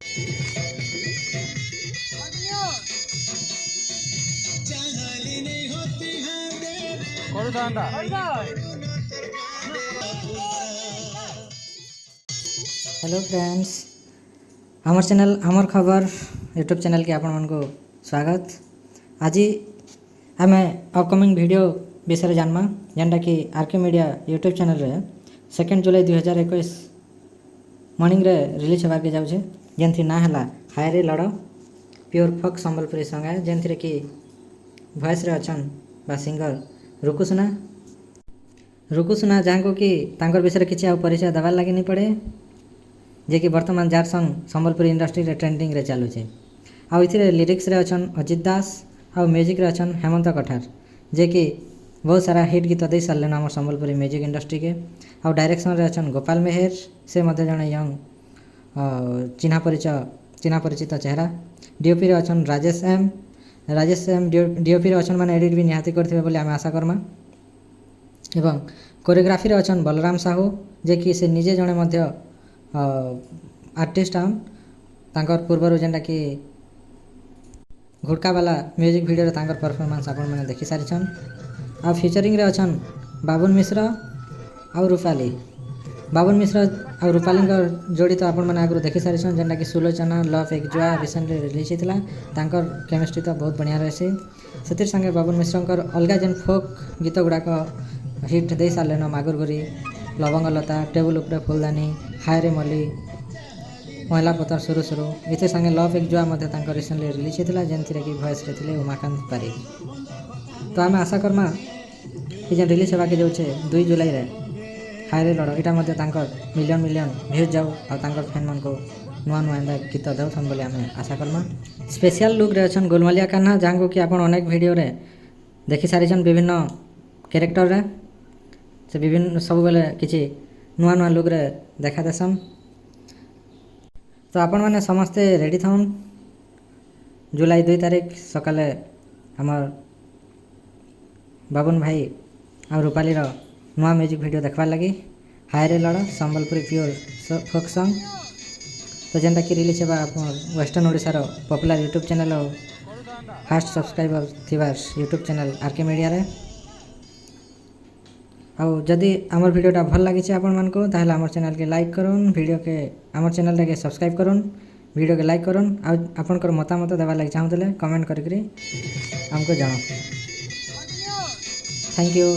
Hello friends, आमर channel आमर खबर यूट्यूब चैनल के आपण को स्वागत। आज आम अपकमिंग वीडियो विषय जानमा जेनटा कि आरके मीडिया यूट्यूब चैनल रे 2 जुलाई 2021 मॉर्निंग रे रिलीज होबार के जाऊे, जेनथी ना है हाय रे लड़ प्योर फक संबलपुरी सॉन्ग है, जेनथी कि वॉइस रे अछन बा सिंगर रुकु सुना जहाँ को कि तांकर विषय किसी आ परिचय देवार लगे नहीं पड़े, जे कि वर्तमान जार सॉन्ग संबलपुरी इंडस्ट्री रे ट्रेंडिंग रे चलुचे। आउ इथिरे लिरिक्स रे अछन अजित दास आउ म्यूजिक रे अछन हेमंत कठार, जे कि बहुत सारा हिट गीत दे सारे आम संबलपुरी म्यूजिक इंडस्ट्री के। आउ डायरेक्शन रे अछन गोपाल मेहर, से मध्य जड़े यंग चिन्हा परिचित चेहरा। डीओपी रे अछन राजेश एम डीओपी रे अछन माने एडिट भी निहाती करथिबे बोली आमे आशा करमा। एवं कोरियोग्राफी रे अछन बलराम साहू, जे कि से निजे जड़े मध्य आर्टिस्ट तांकर पूर्वर जेनटा कि घुड़का वाला म्यूजिक वीडियो रे तांकर परफॉर्मेंस आपण मैंने देखि सारिछन। आ फीचरिंग रे अछन बाबुन मिश्र आउ रूपाली। बाबुन मिश्र आउ रूपाली जोड़ी तो आपण मैंने आगु देखि सारिछन, जेनटा कि सुलोचना लव एक जुआ रिसेंटली रिलीज होता। तांकर केमिस्ट्री तो बहुत बढ़िया रही। से संगे बाबुन मिश्र अलग जेन फोक गीत गुड़ाक हिट दे सारे न मागुरगुरी, लवंगलता, टेबुल उपरे फुलदानी, हाय रे मली, महिला पतर सुरु सुरु, इथे संगे लव एक जुआ रिसेंटली रिलीज होता, जेनथी कि वॉइस रे थिले उमाकांत पारिक। तो आम आशा करमा कि जेन रिलीज होगा जाऊे 2 जुलाई रे हाय रे लड़ इटा मिलियन भ्यूज जाऊ और फैन मन को नुआ नुआ एंदा गीत दौन बोली आम आशा करमा। स्पेशल लुक रे अछन गोलमालिया कान्हा, जहाँ को कि आपण अनेक वीडियो रे देखि सारिछन विभिन्न कैरेक्टर रे। से विभिन्न सब बेले किसी नुआ नुआ लुक रे देखा देसन। तो आपण मैंने समस्ते रेडी थाउन जुलाई 2 तारीख सकाले हमर बाबुन भाई और रूपाली रो नुआ म्यूजिक वीडियो देखवार लगी हाय रे लड़ संबलपुरी प्योर फोक सॉन्ग। तो जेनटा कि रिलीज होगा वेस्टर्न ओडिशा रो पॉपुलर यूट्यूब चैनल और फास्ट सब्सक्राइबर थिबार यूट्यूब चैनल आरके मीडिया रे। आउ जदि आमर वीडियोटा भल लगी आपण मन को ताहले आमर चैनल के लाइक करूँ, वीडियो के आमर चैनल के सब्सक्राइब करूँ, वीडियो के लाइक करूँ। आउ आपनकर मतामत देवार लगी चाहूले कमेंट करके हमको जानो। Thank you.